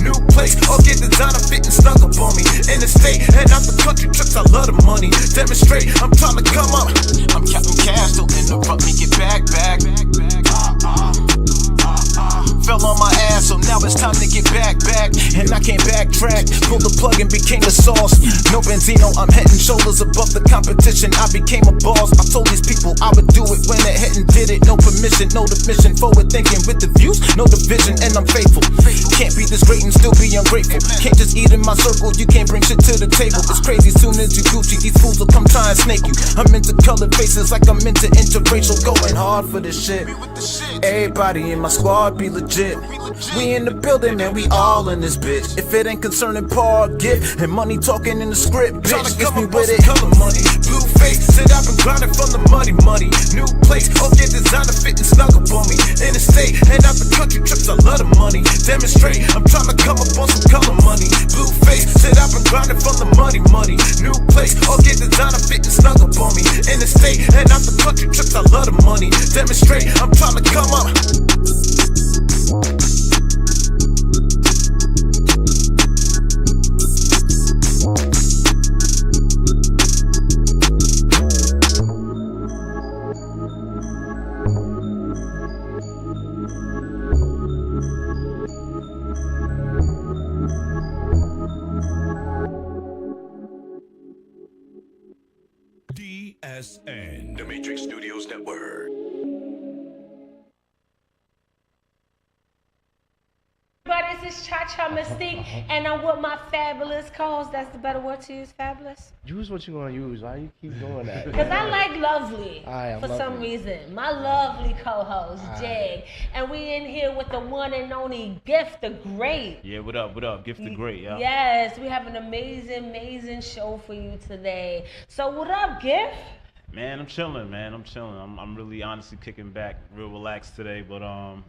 New place, all get designer fit and snug up on me. In the state and out the country trips, I love the money. Demonstrate, I'm trying to come up. I'm counting cash, don't interrupt me, get back. Fell on my ass, so now it's time to get back. And I can't backtrack. Pulled the plug and became the sauce. No Benzino, I'm head and shoulders above the competition. I became a boss. I told these people I would do it, went ahead and did it. No permission, no division. Forward thinking with the views, no division, and I'm faithful. Can't be this great and still be ungrateful. Can't just eat in my circle, you can't bring shit to the table. It's crazy, soon as you Gucci, these fools will come try and snake you. I'm into colored faces like I'm into interracial. Going hard for this shit. Everybody in my squad be legit. We in the building, man, we all in this bitch. If it ain't concerning Paul, gift, and money talking in the script, bitch, get me with it. Color money, blue face, said I've been grinding from the money. New place, all get designer fit and snug up on me. In the state and out the country trips, I love the money. Demonstrate, I'm trying to come up on some color money. Blue face, said I've been grinding from the money. New place, all get designer fit and snug up on me. In the state and out the country trips, I love the money. Demonstrate, I'm trying to come up. DSN, the Matrix Studios Network. Everybody, this is Cha-Cha Mystique, and I'm with my fabulous co-host. That's the better word to use, fabulous? Use what you want to use. Why you keep doing that? Because I like lovely for lovely. some reason. My lovely co-host, Jag. And we in here with the one and only GiftheGreat. Yeah, what up, GiftheGreat, yeah. Yes, we have an amazing show for you today. So what up, Gift? Man, I'm chilling, man. I'm really honestly kicking back, real relaxed today, but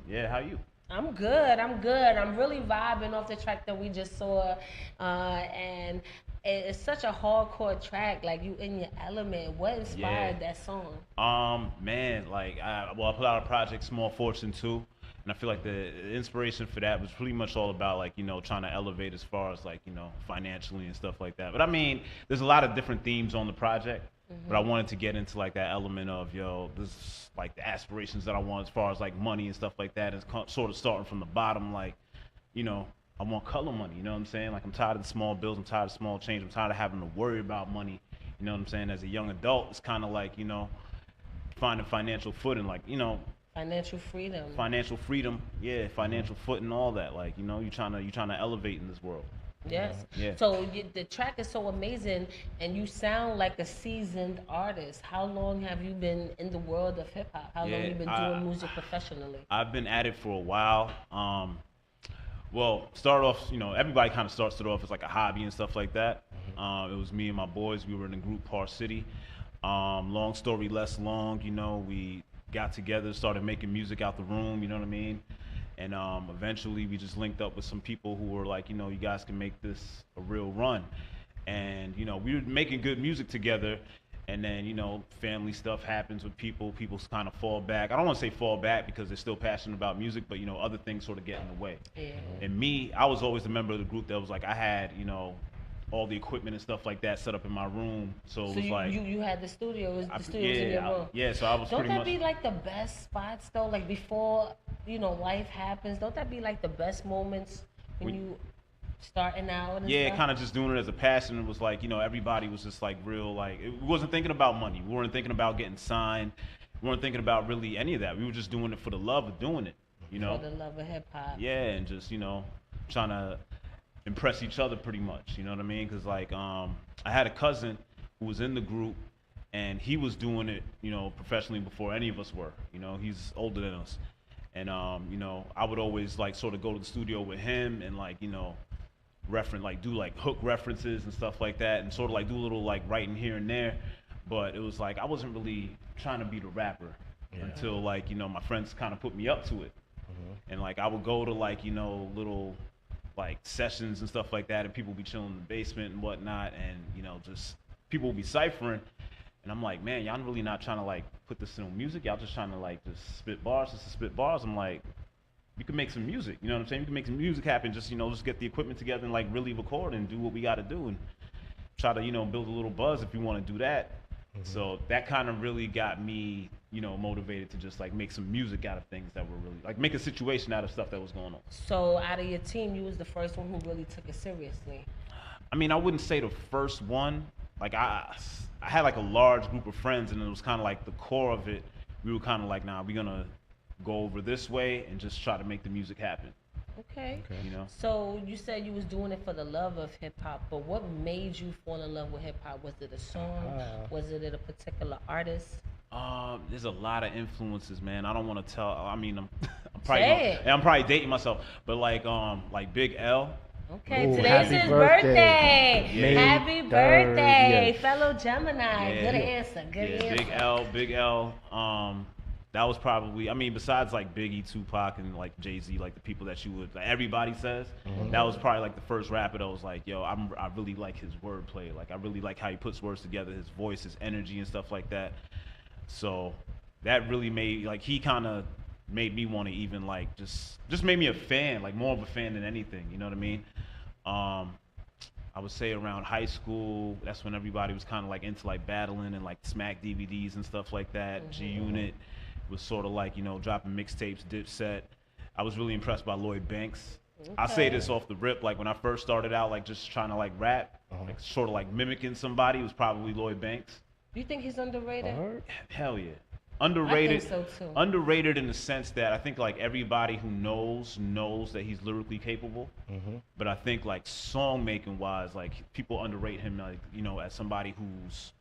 yeah, how you? I'm good. I'm really vibing off the track that we just saw, and it's such a hardcore track. Like, you in your element. What inspired that song? Man, like I put out a project, Small Fortune 2, and I feel like the inspiration for that was pretty much all about, like, you know, trying to elevate as far as, like, you know, financially and stuff like that. But I mean, there's a lot of different themes on the project. But I wanted to get into, like, that element of, yo, this is, like, the aspirations that I want as far as, like, money and stuff like that. It's sort of starting from the bottom, like, you know, I want color money, you know what I'm saying? Like, I'm tired of the small bills, I'm tired of small change, I'm tired of having to worry about money, you know what I'm saying? As a young adult, it's kind of like, you know, finding financial footing, like, you know. Financial freedom. Financial freedom, yeah, financial footing, all that. Like, you know, you're trying to elevate in this world. Yes. Yeah. So the track is so amazing, and you sound like a seasoned artist. How long have you been in the world of hip hop? How long have you been doing music professionally? I've been at it for a while. Well, start off, you know, everybody kind of starts it off as like a hobby and stuff like that. It was me and my boys. We were in a group, Par City. Long story less long, you know, we got together, started making music out the room, you know what I mean? And eventually we just linked up with some people who were like, you know, you guys can make this a real run. And, you know, we were making good music together. And then, you know, family stuff happens with people. People kind of fall back. I don't want to say fall back because they're still passionate about music, but, you know, other things sort of get in the way. Yeah. And me, I was always the member of the group that was like, I had, you know, all the equipment and stuff like that set up in my room. So it was you had the studio, the studio's in your room. Yeah, so I was Don't that be like the best spots though? Like before, you know, life happens, don't that be like the best moments when you starting out and stuff? Kind of just doing it as a passion. It was like, you know, everybody was just like real, like, we wasn't thinking about money. We weren't thinking about getting signed. We weren't thinking about really any of that. We were just doing it for the love of doing it, you know? For the love of hip hop. Yeah, and just, you know, trying to impress each other pretty much, you know what I mean? Because, like, I had a cousin who was in the group, and he was doing it, you know, professionally before any of us were. You know, he's older than us. And, you know, I would always, like, sort of go to the studio with him and, like, you know, do, like, hook references and stuff like that, and sort of, like, do a little, like, writing here and there. But it was, like, I wasn't really trying to be the rapper until, like, you know, my friends kind of put me up to it. And, like, I would go to, like, you know, little, like, sessions and stuff like that, and people would be chilling in the basement and whatnot, and, you know, just people would be ciphering, and I'm like, man, y'all really not trying to, like, put this in music, y'all just trying to, like, just spit bars just to spit bars. I'm like, you can make some music. You know what I'm saying? You can make some music happen. Just just get the equipment together and like really record and do what we got to do and try to build a little buzz if you want to do that. So that kind of really got me, motivated to just like make some music out of things that were really like make a situation out of stuff that was going on. So out of your team, you was the first one who really took it seriously. I mean, I wouldn't say the first one. Like I had like a large group of friends, and it was kind of like the core of it. We were kind of like, nah, we're gonna go over this way and just try to make the music happen. Okay. You know. So you said you was doing it for the love of hip hop, but what made you fall in love with hip hop? Was it a song? Was it a particular artist? There's a lot of influences, man. I don't want to tell. I mean, I'm Say I'm probably dating myself, but like Big L. Okay, Ooh, today's happy his birthday. birthday. May Happy 3rd, birthday, yes. fellow Gemini. Yeah. Good answer. Good answer. Big L. That was probably. I mean, besides like Biggie, Tupac, and like Jay-Z, like the people that you would like, everybody says. That was probably like the first rapper that was like, yo, I really like his wordplay. Like I really like how he puts words together, his voice, his energy, and stuff like that. So that really made like he kind of made me want to even like just made me a fan, like more of a fan than anything. You know what I mean? I would say around high school, that's when everybody was kind of like into like battling and like Smack DVDs and stuff like that. G-Unit was sort of like, dropping mixtapes, Dipset. I was really impressed by Lloyd Banks. I'll say this off the rip, like when I first started out, like just trying to like rap, like sort of like mimicking somebody, was probably Lloyd Banks. Do you think he's underrated? Hell yeah. Underrated. I think so too. Underrated in the sense that I think like everybody who knows that he's lyrically capable. But I think like song making wise, like people underrate him, like as somebody who's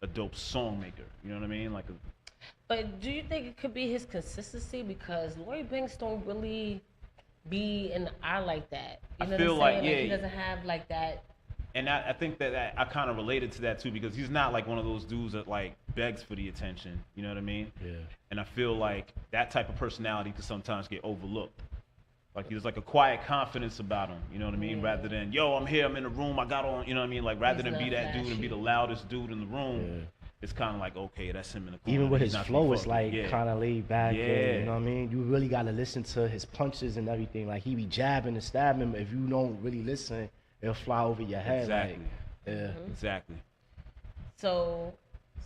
a dope song maker. You know what I mean? Like. But do you think it could be his consistency? Because Lloyd Banks don't really be in the eye like that. You know I feel what I'm saying? like, yeah. He doesn't have like that. And I think that I kind of related to that too, because he's not like one of those dudes that like begs for the attention. You know what I mean? Yeah. And I feel like that type of personality could sometimes get overlooked. Like there's like a quiet confidence about him. You know what I mean? Rather than, yo, I'm here, I'm in the room, I got on. You know what I mean? Like rather He's than be not that dude and be flashy. the loudest dude in the room. It's kind of like, okay, that's him in the corner. Even with He's his not flow, too it's like fucking- kind of laid back. Yeah. And, you know what I mean? You really got to listen to his punches and everything. Like he be jabbing and stabbing, but if you don't really listen, it'll fly over your head. Exactly. Like, yeah. Exactly. So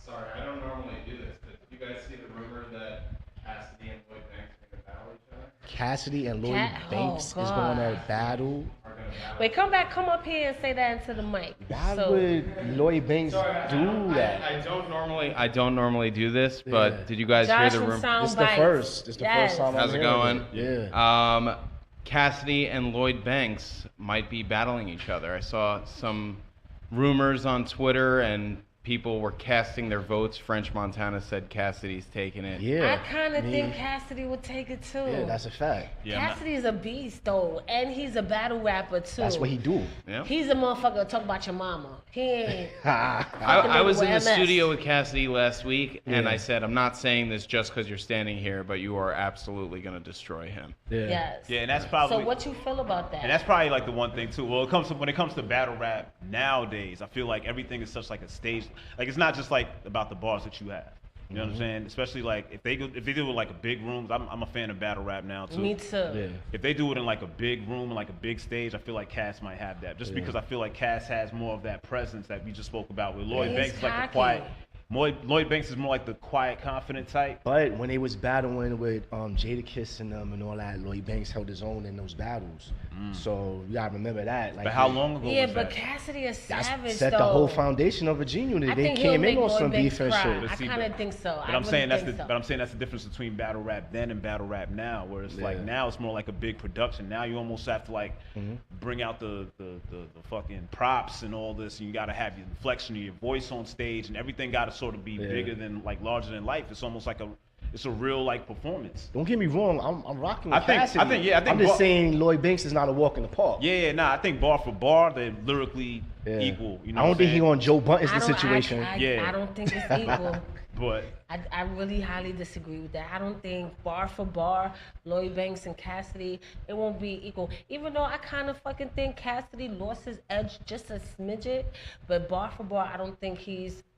Sorry, I don't normally do this, but did you guys see the rumor that Cassidy and Lloyd Banks are going to battle each other? Cassidy and Lloyd Cat- Banks oh, is going to God. battle. Are going to battle? wait, come up here and say that into the mic. Why So, would Lloyd Banks do that? I don't normally do this, but Yeah. did you guys Josh hear the from rumor? Sound This is the Bites. first. This is the Yes. first time. How's I'm it hearing going? Yeah. Cassidy and Lloyd Banks might be battling each other. I saw some rumors on Twitter, and people were casting their votes. French Montana said Cassidy's taking it. Yeah. I kind of Me- think Cassidy would take it too. Yeah, that's a fact. Yeah, I'm not- Cassidy's a beast though, and he's a battle rapper too. That's what he do. Yeah. He's a motherfucker. Talk about your mama. He ain't. I was in the with MS. studio with Cassidy last week, and Yeah. I said, I'm not saying this just because you're standing here, but you are absolutely going to destroy him. Yeah. Yes. Yeah, and that's probably. So what you feel about that? And that's probably like the one thing too. Well, when it comes to battle rap nowadays, I feel like everything is such like a stage. Like it's not just like about the bars that you have. You know what I'm saying? Especially like if they do it like a big rooms. I'm a fan of battle rap now too. Me too. Yeah. If they do it in like a big room and like a big stage, I feel like Cass might have that. Just because I feel like Cass has more of that presence that we just spoke about with Lloyd He's Banks, is like the cocky. quiet. Lloyd Banks is more like the quiet, confident type. But when they was battling with Jadakiss and them and all that, Lloyd Banks held his own in those battles. So you gotta remember that. Like, But how long ago Yeah, was but that? Cassidy is That's savage set though. the whole foundation of Virginia. I They think he'll came in make on Lloyd some Banks beef and cry. shit. I See, kind of but- think so. But I I'm saying really that's think but I'm saying that's the difference between battle rap then and battle rap now, where it's like Yeah. now it's more like a big production. Now you almost have to like bring out the fucking props and all this, and you got to have your inflection of your voice on stage, and everything got to sort of be bigger than like larger than life. It's almost like it's a real like performance. Don't get me wrong, I'm rocking with I think- Cassidy. I think I'm just Bar- saying Lloyd Banks is not a walk in the park. Yeah, nah, I think bar for bar they're lyrically Yeah. equal. You know, I don't think he going on Joe Budden's I the don't- situation. Yeah. I don't think it's equal. But I really highly disagree with that. I don't think bar for bar, Lloyd Banks and Cassidy, it won't be equal. Even though I kind of fucking think Cassidy lost his edge just a smidget, but bar for bar, I don't think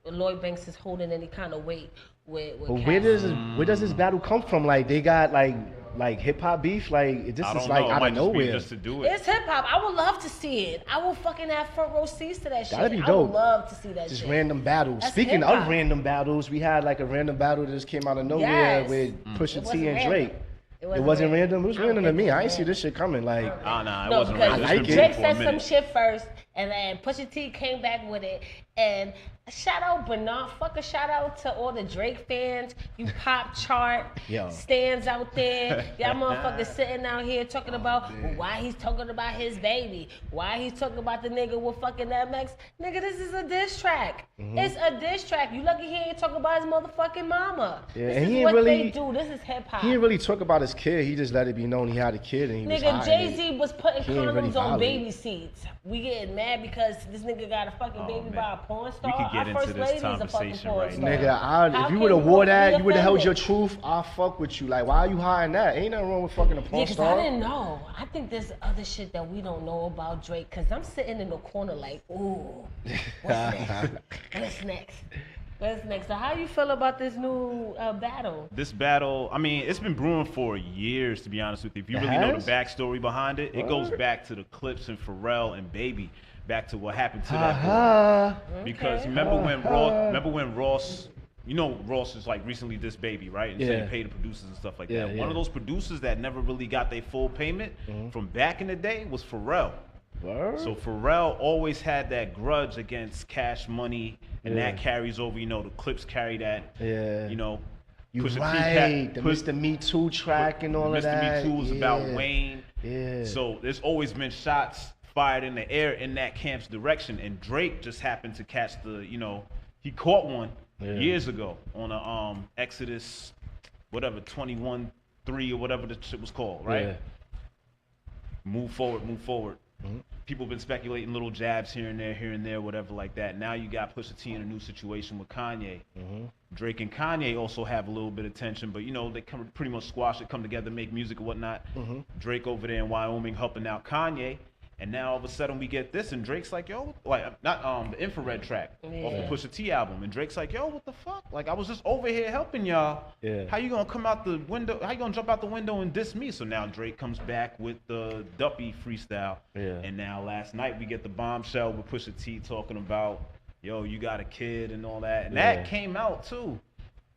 Lloyd Banks is holding any kind of weight with But Cassidy. where does this battle come from? Like they got like hip hop beef. Like this I is don't like know. It out might of just be nowhere. just to do it. It's hip hop. I would love to see it. I will fucking have front row seats to that shit. That'd be I dope. would love to see that Just shit. random battles. That's Speaking hip-hop. of random battles, we had like a random battle that just came out of nowhere Yes. with It Pusha wasn't T and random. Drake. It wasn't random. It was I don't random to think me. it I was ain't see random. this shit coming. Like Nah, it No, wasn't because random. I It's like been it. brewing Drake for a said some minute. shit first, and then Pusha T came back with it. And shout out Bernard, fuck a shout out to all the Drake fans. You pop chart Yo. stands out there. Y'all motherfuckers sitting out here talking about why he's talking about his baby, why he's talking about the nigga with fucking MX. Nigga, this is a diss track. It's a diss track. You lucky he ain't talking about his motherfucking mama. Yeah, This and is he ain't what really- they do. This is hip hop. he didn't really talk about his kid. He just let it be known he had a kid and he was Nigga, hiding it. Jay-Z was putting He ain't really condoms on violated. baby seats. We getting mad because this nigga got a fucking Oh, baby man. by a porn star. We could get Our into first this lady is a fucking conversation porn right star. now. Nigga, How if you can would have you wore be that, you would have held your offended? truth, I'll fuck with you. Like, why are you hiding that? Ain't nothing wrong with fucking a porn Yeah, 'cause star. I didn't know. I think there's other shit that we don't know about Drake. Cause I'm sitting in the corner like, ooh, what's next? What's next? What's next? So how you feel about this new battle? This battle, I mean, it's been brewing for years, to be honest with you. If you It really know has? the backstory behind it, it goes Word. back to the clips and Pharrell and Baby, back to what happened to that boy. Uh-huh. Because Okay. remember when Ross, you know, Ross is like recently this Baby, right? And said Yeah. he paid the producers and stuff like Yeah, that. One yeah. of those producers that never really got their full payment from back in the day was Pharrell. Word? So Pharrell always had that grudge against Cash Money, and Yeah. that carries over. You know, the clips carry that. Yeah. You know, You Pusha T right. The put- Mr. Me Too track and all of Mr. that. Me Too was about Yeah. Wayne. Yeah. So there's always been shots fired in the air in that camp's direction, and Drake just happened to catch the, you know, he caught one Yeah. years ago on a Exodus, whatever 21:3 or whatever the shit was called, right? Yeah. Move forward, move forward. People have been speculating little jabs here and there, whatever like that. Now you got Pusha T in a new situation with Kanye. Drake and Kanye also have a little bit of tension, but you know they come pretty much squash it, come together, make music and whatnot. Drake over there in Wyoming helping out Kanye, and now all of a sudden we get this, and Drake's like, "Yo, like not the Infrared track off the Yeah. Pusha T album," and Drake's like, "Yo, what the fuck? Like I was just over here helping y'all. Yeah. How you gonna come out the window? How you gonna jump out the window and diss me?" So now Drake comes back with the Duppy freestyle, Yeah. and now last night we get the bombshell with Pusha T talking about, "Yo, you got a kid" and all that, and Yeah. that came out too.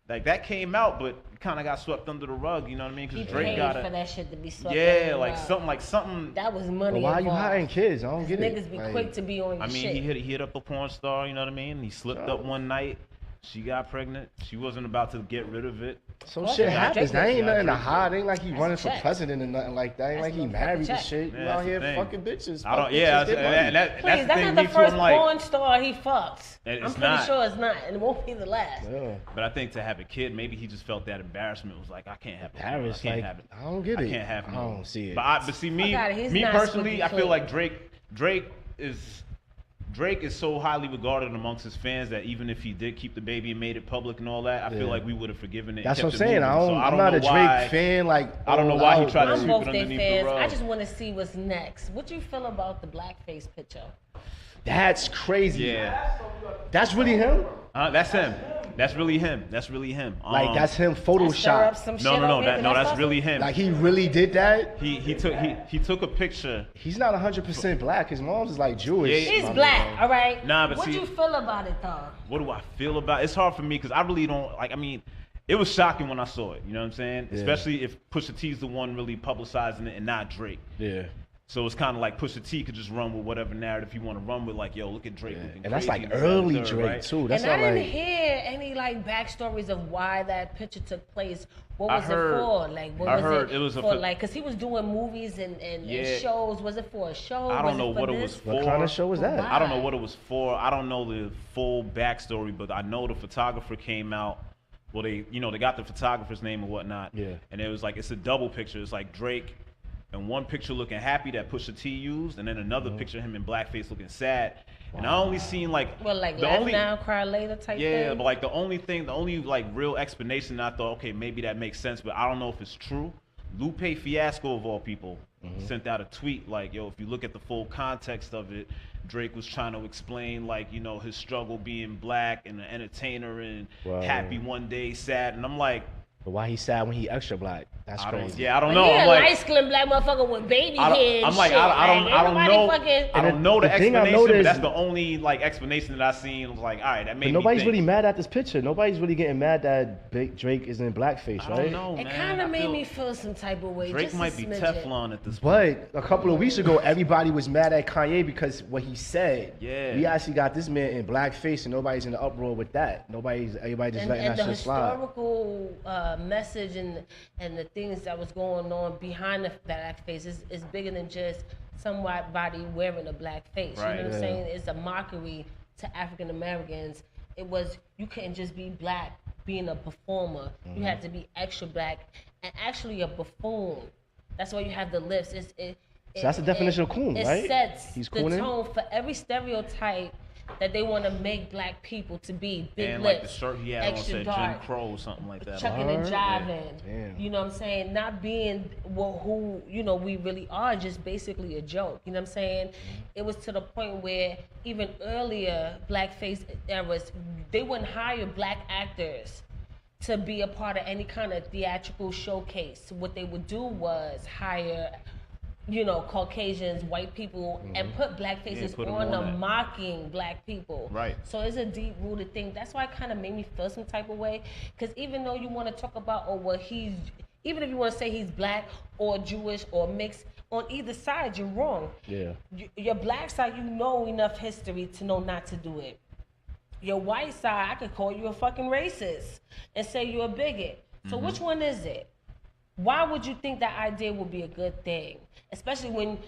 Like that came out, but kind of got swept under the rug. You know what I mean? He Because Drake paid got for it. that shit to be swept. Yeah, under the like rug. something. That was But money. why you involved. hiding kids? I don't get it. Niggas be Like, quick to be on your I mean, shit. he hit up a porn star. You know what I mean? He slipped up one night. She got pregnant. She wasn't about to get rid of it. Some Well, shit yeah, happens. Drake That ain't was- nothing to Drake hide. Ain't like he That's running a for check. president or nothing like that. Ain't That's like he a motherfucking married and check. shit. Yeah, You that's out the here thing. fucking bitches. I don't. Fuck Yeah, bitches, get money. and that's Please, the that's thing. not Me the too. first I'm like, porn star he fucks. It's I'm pretty not. sure it's not, and it won't be the last. Yeah. but I think to have a kid, maybe he just felt that embarrassment. Was like, I can't have. Paris, I can't like, have it. I don't get I it. can't have. I no. don't see it. But see me, Fuck outta here. He's me not personally, squeaky I feel clean. like Drake is so highly regarded amongst his fans that even if he did keep the baby and made it public and all that, I Yeah. feel like we would have forgiven it. and That's what I'm kept it saying. moving. I don't, So I'm not know a Drake why- fan. Like, I don't know all why he out, tried to but- I'm sweep both it their underneath the fans. rug. I just want to see what's next. What you feel about the blackface picture? That's crazy. Yeah, That's really him. that's him. That's really him. That's really him. Like that's him Stir up Photoshopped. some shit No, over here, that's us? really him. Like he really did that. He took a picture. He's not 100% black. His mom's is like Jewish. Yeah, He's my black, nigga. all right? Nah, but what see- you feel about it, though? What do I feel about it? It's hard for me because I really don't like. I mean, it was shocking when I saw it. You know what I'm saying? Yeah. Especially if Pusha T's the one really publicizing it and not Drake. Yeah. So it's kind of like Pusha T could just run with whatever narrative he want to run with. Like, yo, look at Drake looking And that's crazy, like this, that, early and the third, Drake right? too. That's And I not didn't like. hear any like backstories of why that picture took place. What I was heard- it for? Like, what I was heard it, it was a for? pho- Like, cause he was doing movies and Yeah. shows. Was it for a show? I don't know it for what it this? was for. What kind of show was that? Why? I don't know what it was for. I don't know the full backstory, but I know the photographer came out. Well, they got the photographer's name and whatnot. Yeah. And it was like it's a double picture. It's like Drake, and one picture looking happy that Pusha T used, and then another picture of him in blackface looking sad. And I only seen like Well, like the laugh only now, cry later type yeah, thing. but like the only like real explanation I thought, okay, maybe that makes sense, but I don't know if it's true. Lupe Fiasco of all people sent out a tweet like, yo, if you look at the full context of it, Drake was trying to explain like, you know, his struggle being black and an entertainer and happy one day, sad, and I'm like, but why he sad when he extra black? That's crazy. I don't know. Yeah, I'm like, light-skinned black motherfucker with baby hair. I'm like, shit. I don't know. Fucking... I don't know the thing I explanation, but noticed- that's the only like explanation that I seen. Was like, all right, that made But me nobody's think. really mad at this picture. Nobody's really getting mad that Drake is in blackface, I right? don't know, It man. kind I of made feel me feel some type of way. Drake just might a be smidgen. Teflon at this point. But a couple of weeks ago, everybody was mad at Kanye because what he said. Yeah. We actually got this man in blackface, and nobody's in the uproar with that. Everybody just letting And that the shit slide. historical message and the things that was going on behind the blackface is bigger than just somebody wearing a black face. Right. You know what I'm Yeah. saying? It's a mockery to African Americans. It was, you couldn't just be black being a performer. You had to be extra black and actually a buffoon. That's why you have the lips. So that's the definition of coon, right? It sets He's the cooning? tone for every stereotype that they want to make black people to be. Big And lips, like the shirt he had on extra said dark, Jim Crow or something like that. chucking and Word? jiving. Damn. You know what I'm saying? Not being who you know we really are, just basically a joke. You know what I'm saying? It was to the point where even earlier blackface eras, they wouldn't hire black actors to be a part of any kind of theatrical showcase. What they would do was hire, you know, Caucasians, white people, and put black faces put 'em on on them that. mocking black people. Right. So it's a deep-rooted thing. That's why it kind of made me feel some type of way. Because even though you want to talk about, even if you want to say he's black or Jewish or mixed, on either side, you're wrong. Yeah. Your black side, you know enough history to know not to do it. Your white side, I could call you a fucking racist and say you're a bigot. So which one is it? Why would you think that idea would be a good thing? Especially when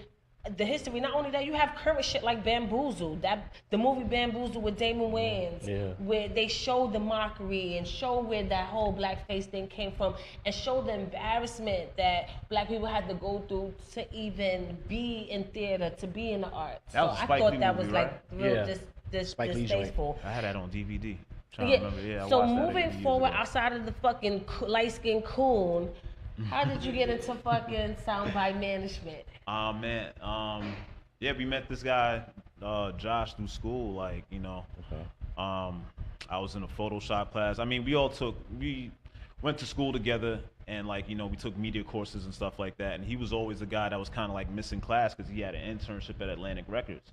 the history, not only that, you have current shit like Bamboozled, the movie Bamboozled with Damon Wayans, where they show the mockery and show where that whole blackface thing came from and show the embarrassment that black people had to go through to even be in theater, to be in the arts. That was a I Spike thought Lee that movie, was like right? real Yeah. Spike Lee joint. distasteful. I had that on DVD. Trying to Yeah. remember. Yeah, I So watched that moving years forward, ago. outside of the fucking light-skinned coon, how did you get into fucking soundbite management? Man, yeah, we met this guy, Josh, through school. Like, you know, I was in a Photoshop class. I mean, we went to school together, and like, you know, we took media courses and stuff like that. And he was always the guy that was kind of like missing class because he had an internship at Atlantic Records.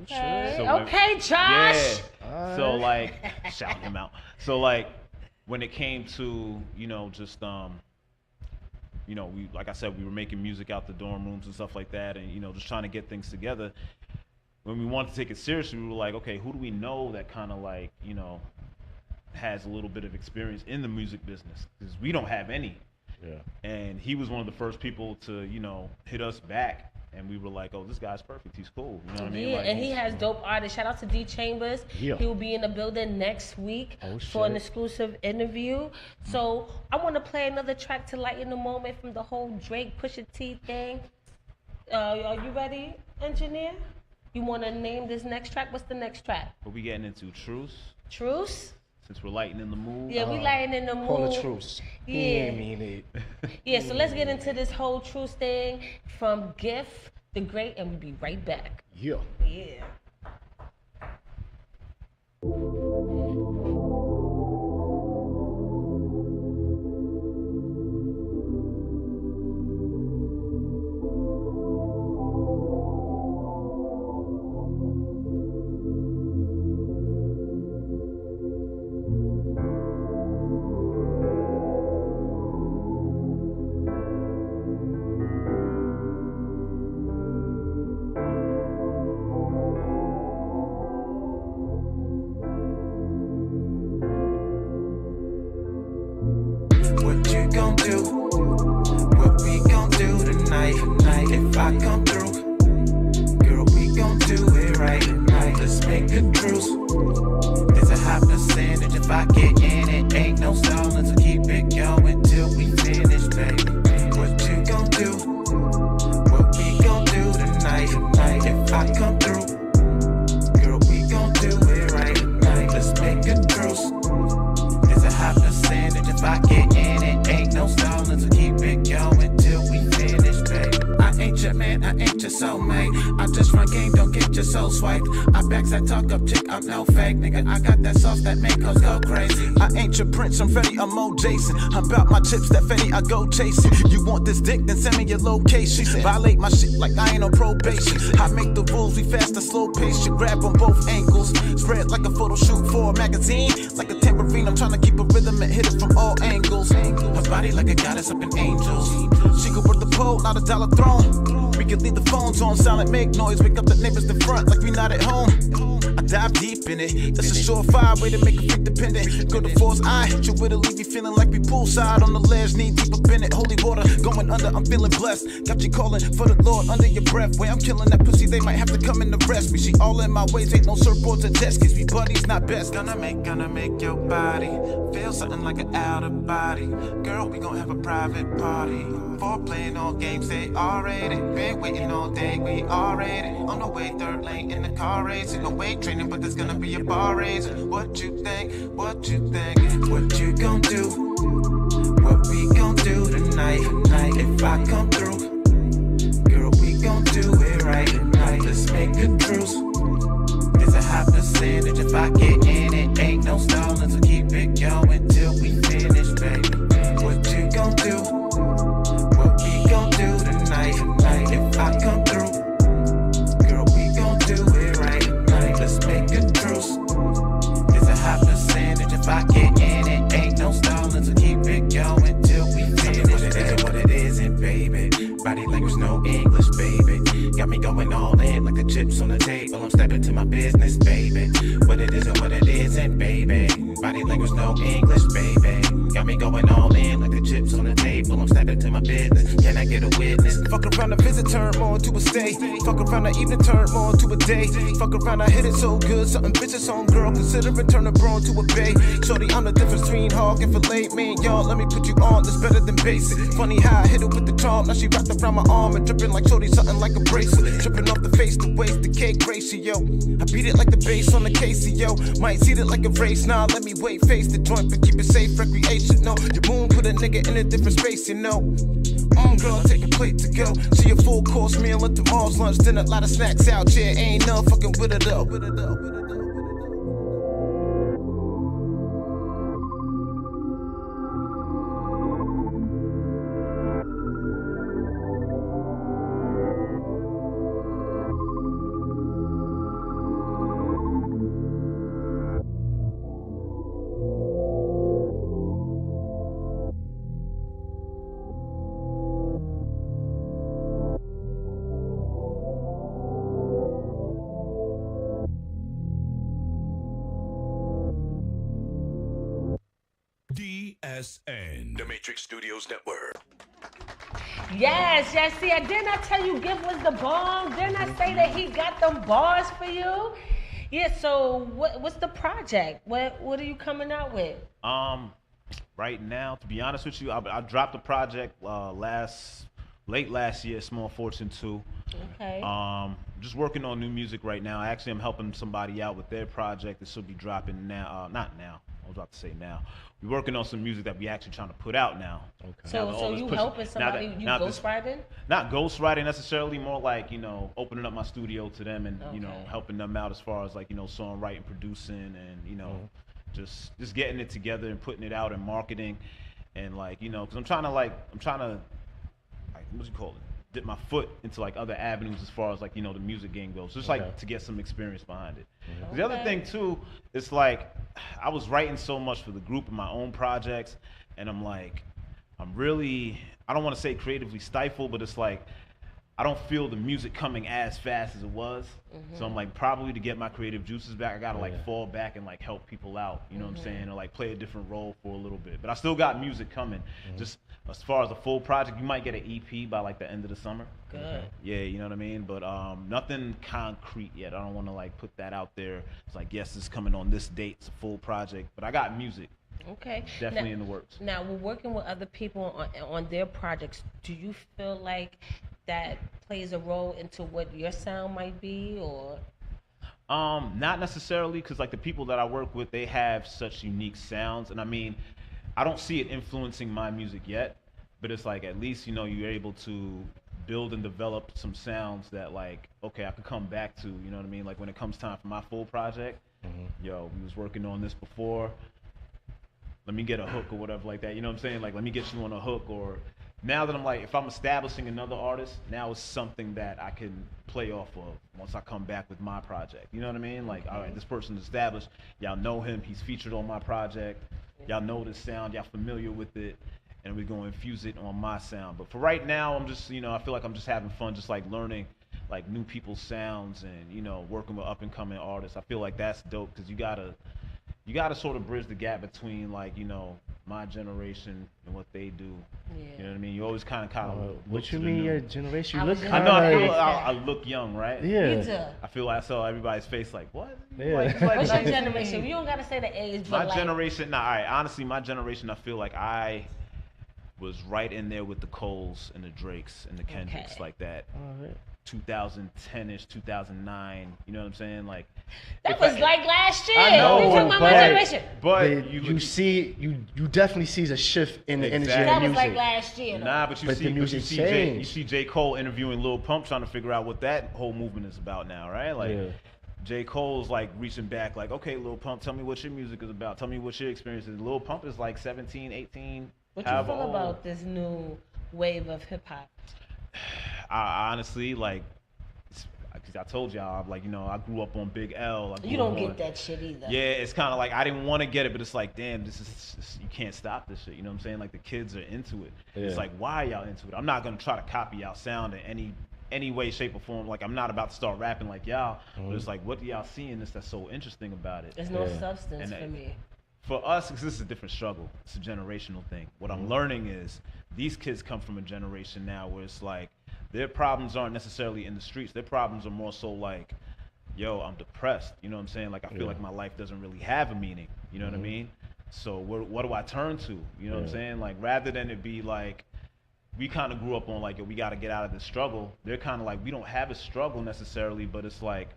Okay, So when- okay, Josh. Yeah. So like, shout him out. So like, when it came to, you know, just you know, we, like I said, we were making music out the dorm rooms and stuff like that, and you know, just trying to get things together. When we wanted to take it seriously, we were like, okay, who do we know that kind of like, you know, has a little bit of experience in the music business? Because we don't have any. Yeah. And he was one of the first people to, you know, hit us back. And we were like, oh, this guy's perfect. He's cool. You know what I mean? Yeah, Like, and he has dope artists. Shout out to D Chambers. Yeah. He will be in the building next week Oh, for an shit. exclusive interview. So I want to play another track to lighten the moment from the whole Drake Pusha T thing. Are you ready, engineer? You want to name this next track? What's the next track? What we getting into? Truce? Truce? Since we're lighting in the mood. Yeah, we lighting in the mood. Call a truce. He Yeah. ain't mean it. Yeah, so let's get into this whole truce thing from GiftheGreat, and we'll be right back. Yeah. Yeah. What you gon' do? What we gon' do tonight? If I come through, girl, we gon' do it right. Let's make a truce. There's a high percentage if I get in it. Ain't no stalling, so keep it going till we finish, baby. What you gon' do? What we gon' do tonight? If I come through, girl, we gon' do it right. Let's make a truce. There's a high percentage if I get in it. Ain't no stalling, so keep it going till we finish, baby. I ain't just run game, don't get your soul swiped. I backs that talk up chick, I'm no fake, nigga. I got that sauce that make us go crazy. I ain't your prince, I'm Fetty, I'm Mo Jason. I'm about my chips, that Fetty, I go chasing. You want this dick, then send me your location. Violate my shit like I ain't on probation. I make the rules, we fast and slow pace. You grab on both ankles, spread like a photo shoot for a magazine. Like a tambourine, I'm trying to keep a rhythm and hit it from all angles. Her body like a goddess up in angels. She could worth the pole, not a dollar throne. We could leave the phones on silent, make noise, wake up the neighbors in front like we not at home. I dive deep in it. That's a surefire way to make a freak dependent. Go to force eye, hit you with a leave you feeling like we poolside on the ledge, knee deep up in it. Holy water going under, I'm feeling blessed. Got you calling for the Lord under your breath. Way I'm killing that pussy, they might have to come in the rest. Me, she all in my ways, ain't no surfboards or jet skis. We buddies, not best. Gonna make your body feel something like an out of body. Girl, we gon' have a private party. For playing all games, they already been waiting all day. We already on the way, third lane in the car racing. No weight training, but there's gonna be a bar raising. What you think? What you think? What you gon' do? What we gon' do tonight? If I come through, girl, we gon' do it right tonight. Let's make a truce. There's a high percentage if I get in it. Ain't no stalling, so keep it going till we finish, baby. What you gon' do? What we gon' do tonight? If I come through, girl, we gon' do it right tonight. Let's make a truce. There's a high percentage if I get in it. Ain't no stalling, so keep it going till we finish. What it is and what it isn't, baby. Body language, no English, baby. Got me going all in like the chips on the table. I'm stepping to my business, baby. What it is and what it isn't, baby. Body language, no English, baby. Got me going all in like the chips on the table. I'm stepping to my business. Can I get a witness? Fuck around, a visit turn more into a stay. Fuck around, the evening turn more into a day. Fuck around, I hit it so good. Something vicious on girl. Consider it turn a bro into a bay. Shorty, I'm the difference between hog and filet. Me and y'all, let me put you on. That's better than basic. Funny how I hit it with the charm. Now she wrapped around my arm and dripping like shorty, something like a bracelet. Dripping off the face, the waist, the cake ratio. I beat it like the bass on the KCO. Might see it like a race. Nah, let me wait, face the joint, but keep it safe, recreational. Your boom put a nigga in a different space, you know. Girl, take a plate to go. See a full course meal at tomorrow's lunch. Dinner, lot of snacks out, yeah, ain't none fucking with it up. DSN, The Matrix Studios Network. Yes. See, didn't I tell you Gift was the bomb? Didn't I say that he got them bars for you? Yeah, so what's the project? What are you coming out with? Right now, to be honest with you, I dropped the project late last year, Small Fortune 2. Okay. Just working on new music right now. Actually, I'm helping somebody out with their project. This will be dropping now. Not now. I was about to say now. We're working on some music that we actually trying to put out now. Okay. So you helping somebody? You ghostwriting? Not ghostwriting necessarily. More like opening up my studio to them and helping them out as far as like songwriting, producing, and just getting it together and putting it out and marketing, and like because I'm trying to like what you call it? Dip my foot into like other avenues as far as like the music game goes, just like to get some experience behind it. Okay. The other thing too, it's like I was writing so much for the group and my own projects, and I'm like I don't want to say creatively stifled, but it's like I don't feel the music coming as fast as it was. So I'm like, probably to get my creative juices back, I gotta like fall back and like help people out, what I'm saying, or like play a different role for a little bit. But I still got music coming. Just as far as a full project, you might get an EP by like the end of the summer. Good. Yeah, you know what I mean? But nothing concrete yet. I don't want to like put that out there. It's like, yes, it's coming on this date. It's a full project, but I got music. Okay. Definitely in the works. Now, we're working with other people on their projects. Do you feel like that plays a role into what your sound might be, or? Not necessarily, because like the people that I work with, they have such unique sounds, and I mean, I don't see it influencing my music yet, but it's like at least you're able to build and develop some sounds that like, okay, I could come back to, you know what I mean? Like when it comes time for my full project, yo, we was working on this before. Let me get a hook or whatever like that. You know what I'm saying? Like, let me get you on a hook. Or now that I'm like, if I'm establishing another artist, now it's something that I can play off of once I come back with my project. You know what I mean? Like, all right, this person's established. Y'all know him. He's featured on my project. Y'all know this sound. Y'all familiar with it. And we're going to infuse it on my sound. But for right now, I'm just, I feel like I'm just having fun, just like learning like new people's sounds and, working with up and coming artists. I feel like that's dope because you gotta sort of bridge the gap between like, my generation and what they do. Yeah. You know what I mean? You always kind of. What you mean your generation? You I look was I know. I feel like- I look young, right? Yeah. You too. I feel like I saw everybody's face like, what? Yeah. Like What's your 19? generation? You don't gotta say the age, but My like, generation. Nah, all right. Honestly, my generation. I feel like I was right in there with the Coles and the Drakes and the Kendricks, Okay. like that. All right. 2010ish, 2009. You know what I'm saying? Like that if was I- like last year. I know, You talking about my but- generation? But you definitely see a shift in the energy Exactly. of That was music. like last year. though. Nah, but you But see, the music you changed. see J Cole interviewing Lil Pump, trying to figure out what that whole movement is about now, right? Like, Yeah. J Cole's like reaching back, like, okay, Lil Pump, tell me what your music is about. Tell me what your experience is. Lil Pump is like 17, 18. What you however feel old. about this new wave of hip hop? I honestly like. Cause I told y'all, like, I grew up on Big L. I You grew don't up get on- that shit either. Yeah, it's kind of like I didn't want to get it, but it's like, damn, you can't stop this shit. You know what I'm saying? Like the kids are into it. It's Yeah. like, why are y'all into it? I'm not gonna try to copy y'all sound in any way, shape, or form. Like I'm not about to start rapping like y'all. But it's like, what do y'all see in this that's so interesting about it? There's no Yeah. substance And for me. For us, because this is a different struggle. It's a generational thing. What I'm learning is these kids come from a generation now where it's like their problems aren't necessarily in the streets. Their problems are more so like, yo, I'm depressed. You know what I'm saying? Like I feel Yeah. like my life doesn't really have a meaning. You know what I mean? So what do I turn to? You know what I'm Yeah. saying? Like rather than it be like, we kind of grew up on like, yo, we got to get out of this struggle. They're kind of like, we don't have a struggle necessarily, but it's like,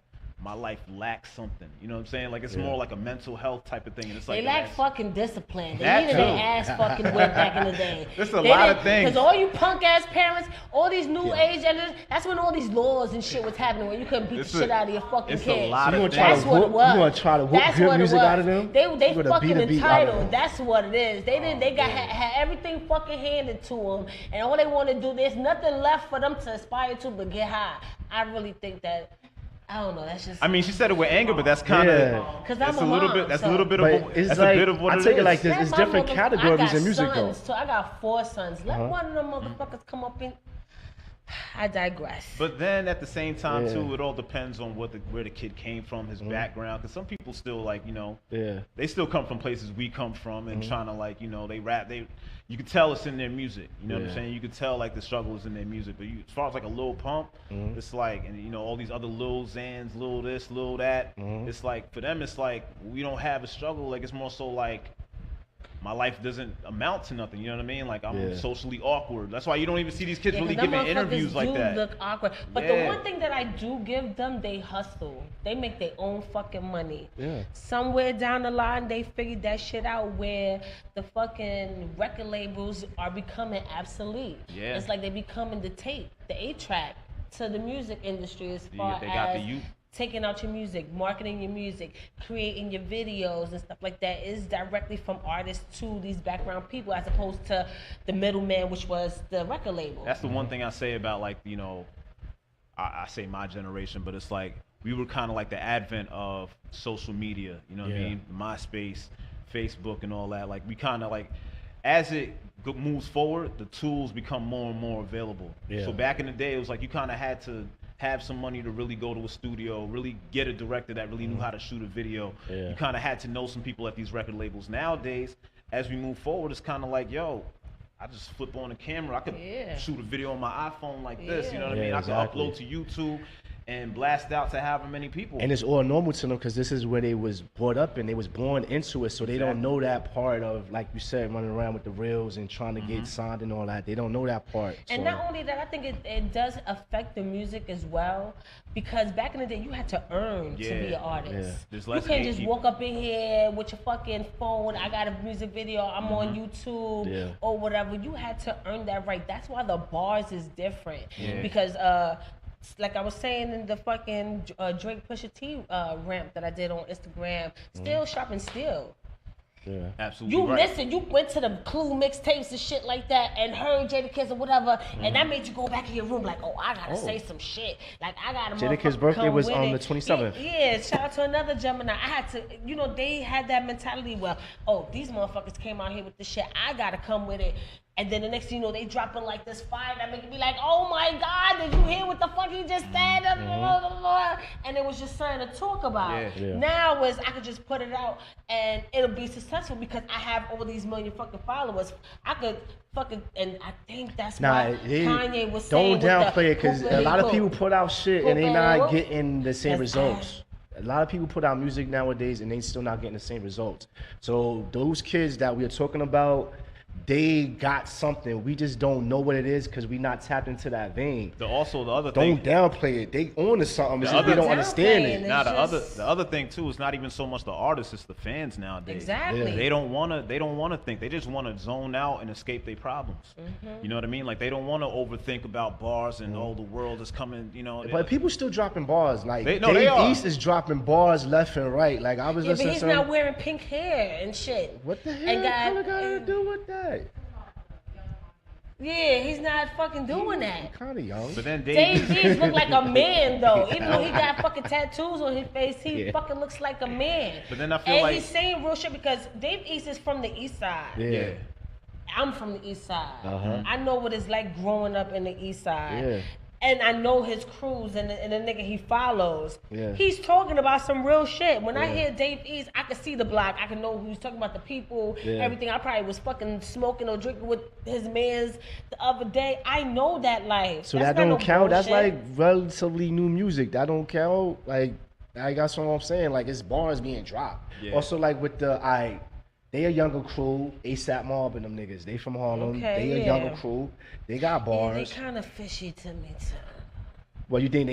my life lacks something. You know what I'm saying? Like it's Yeah. more like a mental health type of thing. And it's like They lack that's- fucking discipline. They That needed their too. ass fucking whipped back in the day. There's a lot of things. Because all you punk ass parents, all these new age, and that's when all these laws and shit was happening, where you couldn't beat It's the a- shit out of your fucking it's a kids. lot You of gonna try That's to what it whoop? was. You gonna try to whoop That's good what it music was. out of them? They You gonna fucking beat the beat out of entitled. them. That's what it is. They got had everything fucking handed to them, and all they want to do, there's nothing left for them to aspire to but get high. I really think that. I don't know. That's just. I mean, she said it with anger, but that's kind of. Yeah. 'Cause I'm That's a a little mom, bit. That's so- a little bit But of. it's That's like, a bit of what I it take it is. like this. Let It's my different I categories got in music, sons, though. too. I got 4 sons. Let one of them motherfuckers come up in. I digress. But then at the same time Yeah. too, it all depends on where the kid came from, his background. Because some people still like, Yeah. they still come from places we come from, and trying to like, they rap. You can tell it's in their music. You know what I'm Yeah. saying? You can tell like the struggle is in their music. But as far as like a Lil Pump, it's like, and all these other Lil Xans, Lil this, Lil that. It's like for them, it's like we don't have a struggle. Like it's more so like. My life doesn't amount to nothing, you know what I mean? Like I'm Yeah. socially awkward. That's why you don't even see these kids Yeah, really 'cause them giving interviews motherfuckers like do that. look awkward. But Yeah. the one thing that I do give them, they hustle. They make their own fucking money. Yeah. Somewhere down the line, they figured that shit out where the fucking record labels are becoming obsolete. Yeah. It's like they becoming the tape, the 8-track to the music industry as Yeah, far they got the as youth. taking out your music, marketing your music, creating your videos and stuff like that is directly from artists to these background people as opposed to the middleman, which was the record label. That's the one thing I say about like, I say my generation, but it's like we were kind of like the advent of social media, you know what I Yeah. mean? MySpace, Facebook and all that. Like we kind of like, as it moves forward, the tools become more and more available. Yeah. So back in the day, it was like you kind of had to have some money to really go to a studio, really get a director that really knew how to shoot a video. Yeah. You kind of had to know some people at these record labels. Nowadays, as we move forward, it's kind of like, yo, I just flip on the camera. I could Yeah. shoot a video on my iPhone like this. You know what I Yeah, mean? exactly. I could upload to YouTube. and blast out to however many people. And it's all normal to them because this is where they was brought up and they was born into it, so they don't know that part of, like you said, running around with the reels and trying to get signed and all that. They don't know that part. And so. not only that, I think it does affect the music as well, because back in the day you had to earn to be an artist. There's You less can't just gatekeeping. walk up in here with your fucking phone. I got a music video. I'm on YouTube or whatever. You had to earn that right. That's why the bars is different because. Like I was saying in the fucking Drake Pusha T rant that I did on Instagram, still sharp and still. Yeah. Absolutely You right. listened, you went to the Clue mixtapes and shit like that and heard Jadakiss or whatever, and that made you go back in your room like, oh, I gotta say some shit. Like, I gotta Jadakiss' motherfucker birthday come was with on it. the 27th. Yeah, shout out to another Gemini. I had to, they had that mentality, well, oh, these motherfuckers came out here with this shit. I gotta come with it. And then the next thing you know, they dropping like this fire that make me like, oh my God, did you hear what the fuck he just said? And it was just something to talk about. Yeah. Now is I could just put it out and it'll be successful because I have all these million fucking followers. I could fucking, and I think that's why Kanye was saying don't downplay it because a lot of people put out shit and they not getting the same That's results. A lot of people put out music nowadays and they still not getting the same results. So those kids that we are talking about, they got something. We just don't know what it is because we not tapped into that vein. The other thing. Don't downplay it. They own to something. It's The just we other- don't understand Downplaying it. it. Now It's the other thing too is not even so much the artists, it's the fans nowadays. Exactly. They don't wanna think. They just wanna zone out and escape their problems. You know what I mean? Like they don't wanna overthink about bars and the world is coming. But people still dropping bars. Like They Dave are. East is dropping bars left and right. Like I was Yeah, but listening he's to not him. wearing pink hair and shit. What the hell? And What color got to do with that? Yeah, he's not fucking doing that. Kind of young. But then Dave East look like a man though. Even though he got fucking tattoos on his face, he Yeah. fucking looks like a man. But then I feel and like- he's saying real shit because Dave East is from the east side. Yeah. I'm from the east side. Uh-huh. I know what it's like growing up in the east side. Yeah. And I know his crews and the nigga he follows. Yeah. He's talking about some real shit. When I hear Dave East, I can see the block. I can know who's talking about the people, everything. I probably was fucking smoking or drinking with his mans the other day. I know that life. So That's that not don't no count. That's bullshit. like relatively new music. That don't count. Like that's what I'm saying. Like it's bars being dropped. Yeah. Also like with they a younger crew, ASAP Mob and them niggas. They from Harlem. Okay, they a yeah. younger crew. They got Yeah, bars. they kind of fishy to me too. Well, you think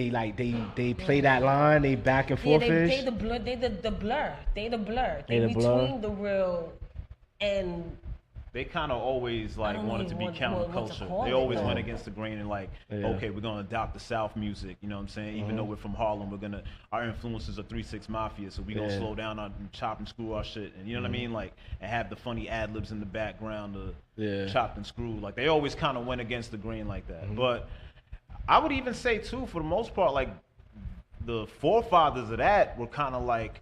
they play that line? They back and Yeah, forth. they the blur. They the blur. They the blur. They They the blur? between the real and they kind of always like don't wanted to even be what to counterculture. call They it, always though. went against the grain and like, Yeah. okay, we're gonna adopt the South music. You know what I'm saying? Even though we're from Harlem, our influences are 3-6 Mafia, so we gonna Yeah. slow down on chop and screw our shit. And you know what I mean? Like, and have the funny ad libs in the background to Yeah. chop and screw. Like they always kind of went against the grain like that. But I would even say too, for the most part, like the forefathers of that were kind of like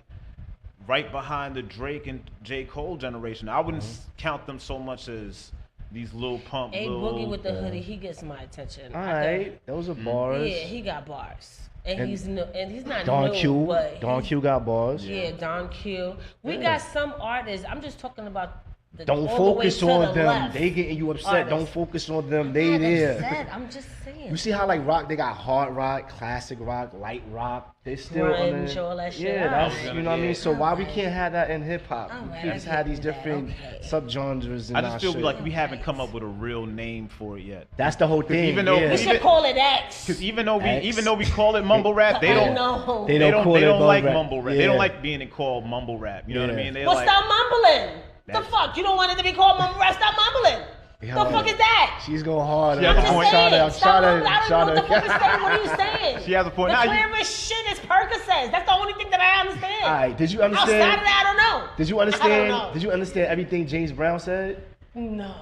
right behind the Drake and J. Cole generation. I wouldn't count them so much as these Lil Pump, A Lil Boogie with the hoodie. He gets my attention. All I think- right, those are bars. Yeah, he got bars, and, And he's not Don new, Q. but Don he's- Q got bars. Yeah, Don Q. We Yeah. got some artists. I'm just talking about. Don't all the way focus to on the them. left. They getting you upset. Artists. Don't focus on them. I'm They not there. upset. I'm just saying. You see how like rock, they got hard rock, classic rock, light rock. They still on Grunge, the, all that shit. Yeah, that's Alright. you know what I mean. So why we can't have that in hip hop? Alright, We I just get have these that. different Okay. subgenres and I just feel shit. like we haven't come up with a real name for it yet. That's the whole thing. even though- yeah. We should call it X. Because even X. though we call it mumble rap, they I don't. know. They don't call it mumble like rap. mumble rap. Yeah. They don't like being called mumble rap. You know what I Yeah. mean? They're Well, like, stop mumbling. The That's- fuck? You don't want it to be called mumble rap? Stop mumbling. Yo, The fuck is that? She's going hard. She has I'm a just point. saying. I'm Stop trying mumbling. to, I don't know what the fuck you're saying. What are you saying? She has a point. The Nah, you- clearest shit is Percocets. That's the only thing that I understand. All right, did you Outside of understand? that, I don't know. Did you I don't understand? know. Did you understand everything James Brown said? No.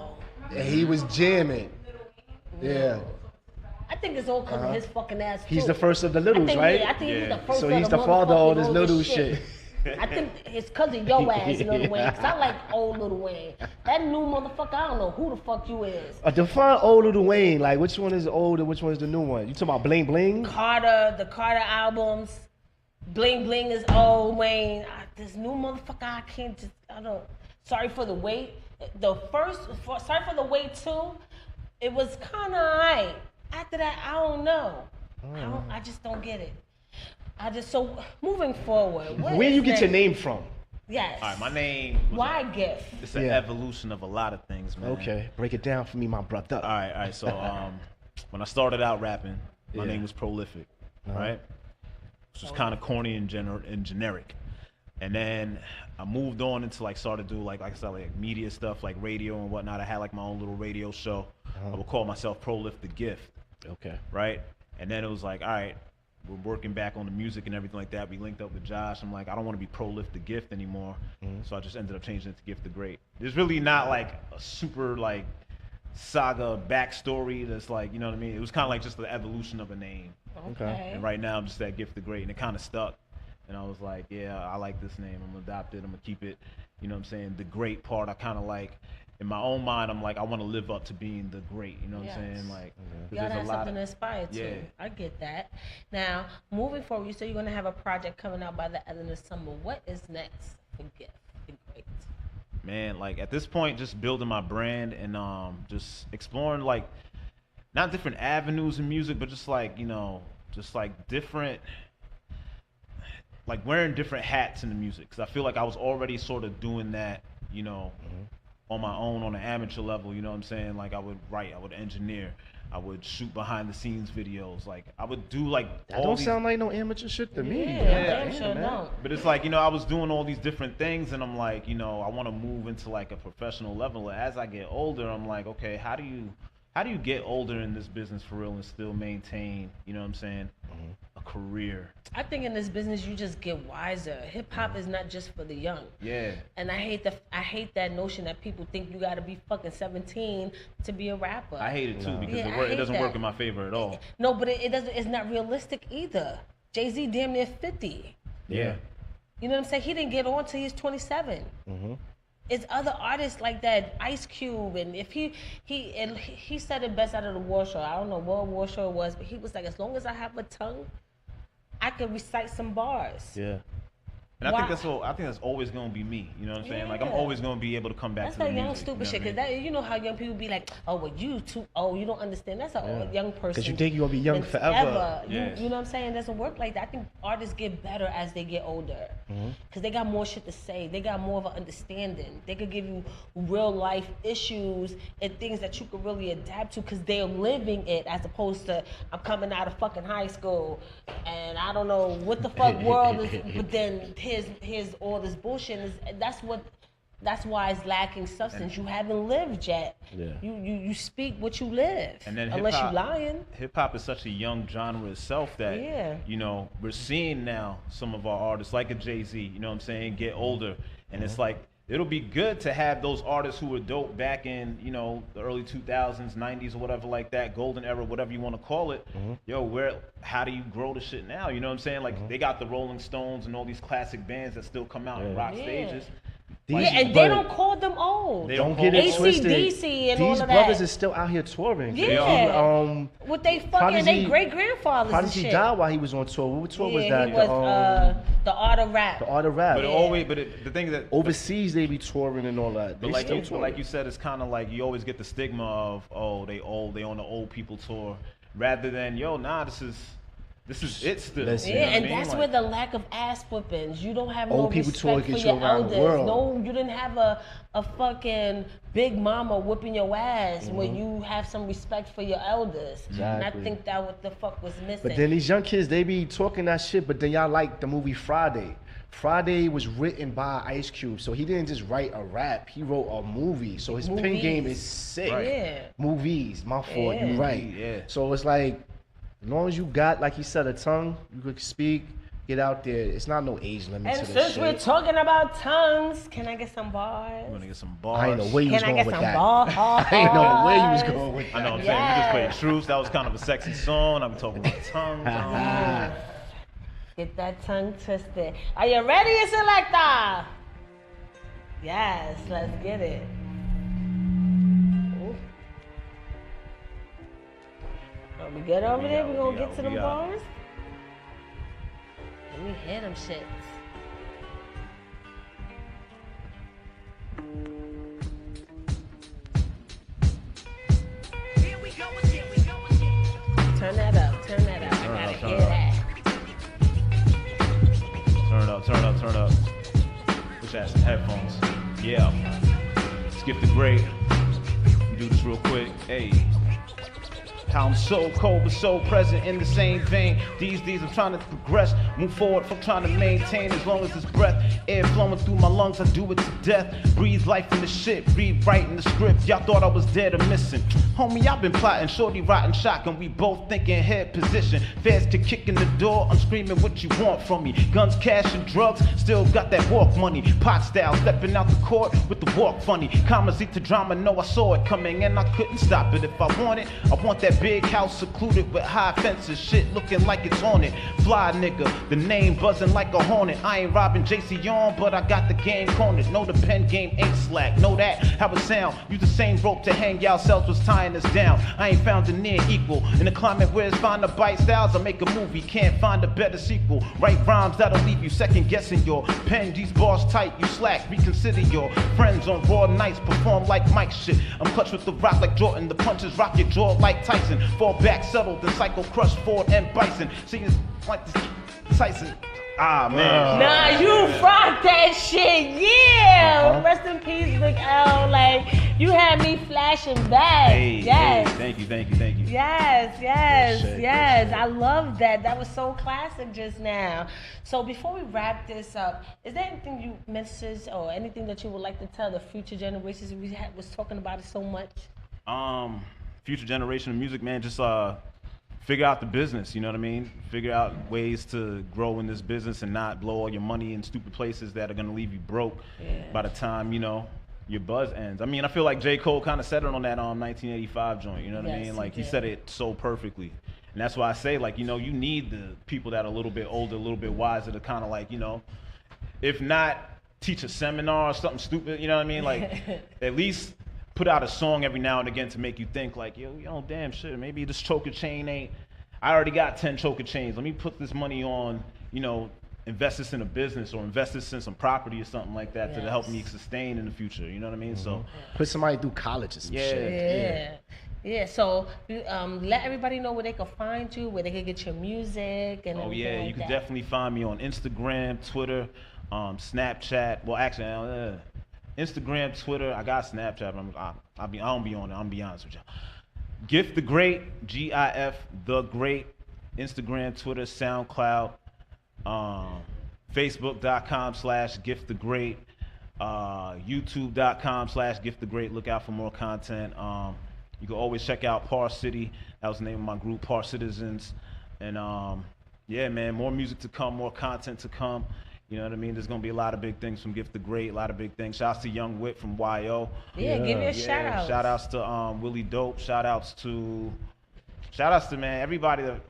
Yeah, he was jamming. Yeah. I think it's all because of his fucking ass. He's too. the first of the I littles, think, right? Yeah, I think he's Yeah. the first So of he's the the father of all this motherfucking little oldest shit. I think it's because of your ass, Lil Wayne. Because I like old Lil Wayne. That new motherfucker, I don't know who the fuck you is. Define old Lil Wayne. Like, which one is old and which one is the new one? You talking about Bling Bling? The Carter albums. Bling Bling is old Wayne. This new motherfucker, I don't. Sorry for the wait. Sorry for the wait too. It was kind of alright. After that, I don't know. I just don't get it. So moving forward, what Where is you get your next? name from? Yes. All right, my name. Why Gift? It's an Yeah. evolution of a lot of things, man. Okay, break it down for me, my brother. All right. So when I started out rapping, my Yeah. name was Prolific, Uh-huh. right? Which was kind of corny and generic. And then I moved on into like started to do like I said, like media stuff, like radio and whatnot. I had like my own little radio show. I would call myself Prolific the Gift, Okay. right? And then it was like, all right, we're working back on the music and everything like that. We linked up with Josh. I'm like, I don't want to be Prolific the Gift anymore. So I just ended up changing it to GiftheGreat. There's really not like a super like saga backstory that's like, you know what I mean? It was kind of like just the evolution of a name. Okay. And right now I'm just at GiftheGreat, and it kind of stuck. And I was like, yeah, I like this name. I'm gonna adopt it. I'm gonna keep it. You know what I'm saying? The great part, I kind of like. In my own mind, I'm like, I want to live up to being the great. You know what Yes. I'm saying? Like, 'cause You there's gotta a have lot something to of aspire to. Yeah. I get that. Now, moving forward, you said you're gonna have a project coming out by the end of the summer. What is next for Gift the Great? man. Like at this point, just building my brand and just exploring like not different avenues in music, but just like just like different. Like wearing different hats in the music, because I feel like I was already sort of doing that, on my own on an amateur level. You know what I'm saying? Like I would write, I would engineer, I would shoot behind the scenes videos. Like I would do like That all don't these, sound like no amateur shit to me. Yeah, damn sure man. don't. But it's like I was doing all these different things, and I'm like, I want to move into like a professional level. As I get older, I'm like, okay, how do you get older in this business for real and still maintain, you know what I'm saying, a career? I think in this business you just get wiser. Hip hop is not just for the young. Yeah. And I hate that notion that people think you gotta be fucking 17 to be a rapper. I hate it too because Yeah, I it hate doesn't that. work in my favor at all. No, but it doesn't. It's not realistic either. Jay-Z damn near 50. Yeah. You know what I'm saying? He didn't get on till he's 27. It's other artists like that, Ice Cube, and if he said it best out of the war show. I don't know what war show it was, but he was like, as long as I have a tongue, I could recite some bars. Yeah. And Why- I think that's always gonna be me. You know what I'm saying? Like I'm Yeah. always gonna be able to come back That's to the that young music, stupid you know shit. what I Cause mean? that, you know how young people be like, oh, well, you too. Oh, you don't understand. That's a Yeah. young person. 'Cause you think you gonna be young forever. Yeah. You know what I'm saying? It doesn't work like that. I think artists get better as they get older. Cause they got more shit to say. They got more of an understanding. They could give you real life issues and things that you could really adapt to. Cause they're living it, as opposed to I'm coming out of fucking high school and I don't know what the fuck world is. But then here's all this bullshit. That's why it's lacking substance. You haven't lived yet. Yeah. You speak what you live. And then unless hip-hop- you lying. Hip hop is such a young genre itself that Yeah. we're seeing now some of our artists like a Jay-Z, you know what I'm saying, get older, and it's like it'll be good to have those artists who were dope back in the early 2000s, 90s, or whatever like that, golden era, whatever you want to call it. How do you grow the shit now? You know what I'm saying? Like they got the Rolling Stones and all these classic bands that still come out and rock Yeah. stages. These- Yeah, and but they don't call them old. They Don't don't get it call- twisted. AC/DC and all These of brothers that. is still out here touring. Yeah. With they fucking they great grandfathers and Prodigy shit. died while he was on tour. What tour was Yeah, that? he was the Art of Rap. the Art of Rap. But the thing that Overseas they be touring and all that. They But still like touring. you said, it's kind of like you always get the stigma of they old, they on the old people tour, rather than this is it still. Listen. you know Yeah, what I and mean? that's Like, where the lack of ass whippings. You don't have Old no people tour respect for get you your around the elders. world. No, you didn't have a fucking big mama whipping your ass when you have some respect for your elders. And I Exactly. think that what the fuck was missing. But then these young kids, they be talking that shit, but then y'all like the movie Friday. Friday was written by Ice Cube, so he didn't just write a rap, he wrote a movie. So his pen Movies. game is sick. Right. Yeah. Movies, my fault, Yeah. you right. Yeah. So it's like, as long as you got, like he said, a tongue, you could speak, get out there. It's not no age limit And to this since we're shit. talking about tongues, can I get some bars? I'm gonna get some bars. I ain't know where you was Can I going get with some that. bars? I ain't know where you was going with I know what I'm that. saying. We just played Yes. Truth. That was kind of a sexy song. I'm talking about tongues. Get that tongue twisted. Are you ready, Selecta? Yes, let's get it. Ooh. Are we good over there? We gonna get to them bars? Let me hear them shits. Turn that up, turn that up. up, turn up, turn up. Wish I had some headphones. Yeah. Skip the great. Do this real quick. Hey. How I'm so cold but so present in the same vein. These I'm trying to progress, move forward from trying to maintain as long as it's breath. Air flowing through my lungs, I do it to death. Breathe life in the shit, rewriting the script. Y'all thought I was dead or missing. Homie, I've been plotting, shorty rotten shotgun. We both thinking head position. Feds to kick in the door, I'm screaming what you want from me. Guns, cash, and drugs, still got that walk money. Pot style, stepping out the court with the walk funny. Commas eat to drama, know I saw it coming and I couldn't stop it. If I want it, I want that big house secluded with high fences, shit looking like it's haunted. Fly nigga, the name buzzing like a hornet. I ain't robbing JC on, but I got the game cornered. Know the pen game ain't slack, know that, how it sound. Use the same rope to hang yourselves was tying us down. I ain't found a near equal. In a climate where it's fine to bite styles, I make a movie, can't find a better sequel. Write rhymes that'll leave you second guessing your pen. These bars tight, you slack, reconsider your friends on raw nights. Perform like Mike shit. I'm clutch with the rock like Jordan, the punches rock your jaw like Tyson. Fall back, settle, then cycle, crush, Ford, and Bison. See this like this Tyson. Ah, man. Nah, you rock that shit, yeah! Rest in peace, Big L. Like, you had me flashing back. Hey, yes. Hey, thank you. Yes. I love that. That was so classic just now. So before we wrap this up, is there anything you misses or anything that you would like to tell the future generations? We was talking about it so much. Future generation of music, man, just figure out the business, you know what I mean? Figure out ways to grow in this business and not blow all your money in stupid places that are gonna leave you broke by the time, you know, your buzz ends. I mean, I feel like J. Cole kind of said it on that 1985 joint, you know what I mean? Like, he said it so perfectly. And that's why I say, like, you know, you need the people that are a little bit older, a little bit wiser to kind of like, you know, if not teach a seminar or something stupid, you know what I mean? Like, at least put out a song every now and again to make you think like, yo, damn shit, maybe this choker chain ain't, I already got 10 choker chains. Let me put this money on, you know, invest this in a business or invest this in some property or something like that to help me sustain in the future. You know what I mean? So put somebody through college or some shit. Yeah, so let everybody know where they can find you, where they can get your music and everything like you can that. definitely find me on Instagram, Twitter, Snapchat. Well, actually, Instagram, Twitter. I got Snapchat, but I don't be on it. I'm gonna be honest with y'all. GiftheGreat, GIF the Great. Instagram, Twitter, SoundCloud, Facebook.com/GiftheGreat, YouTube.com/GiftheGreat. Look out for more content. You can always check out Par City. That was the name of my group, Par Citizens. And yeah, man, more music to come, more content to come. You know what I mean? There's gonna be a lot of big things from GiftheGreat, a lot of big things. Shouts to Young Wit from YO. Yeah, give me a shout out. Shout outs to Willie Dope. Shout outs to man, everybody that,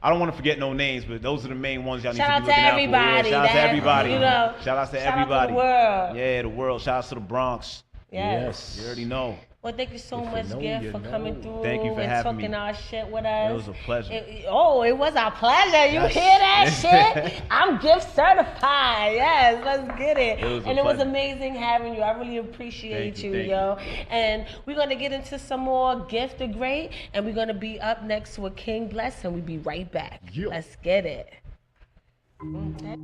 I don't want to forget no names, but those are the main ones y'all need to be looking out for. Yeah, shout out to everybody. You know, shout outs to everybody. Out to the world. Yeah, the world. Shout outs to the Bronx. Yes. You already know. Well, thank you so much, Gift, for coming through and talking our shit with us. It was a pleasure. It was our pleasure. You hear that shit? I'm Gift certified. Yes, let's get it. It was amazing having you. I really appreciate you, yo. And we're going to get into some more GiftheGreat, and we're going to be up next with King Bless, and we'll be right back. Yeah. Let's get it. Okay.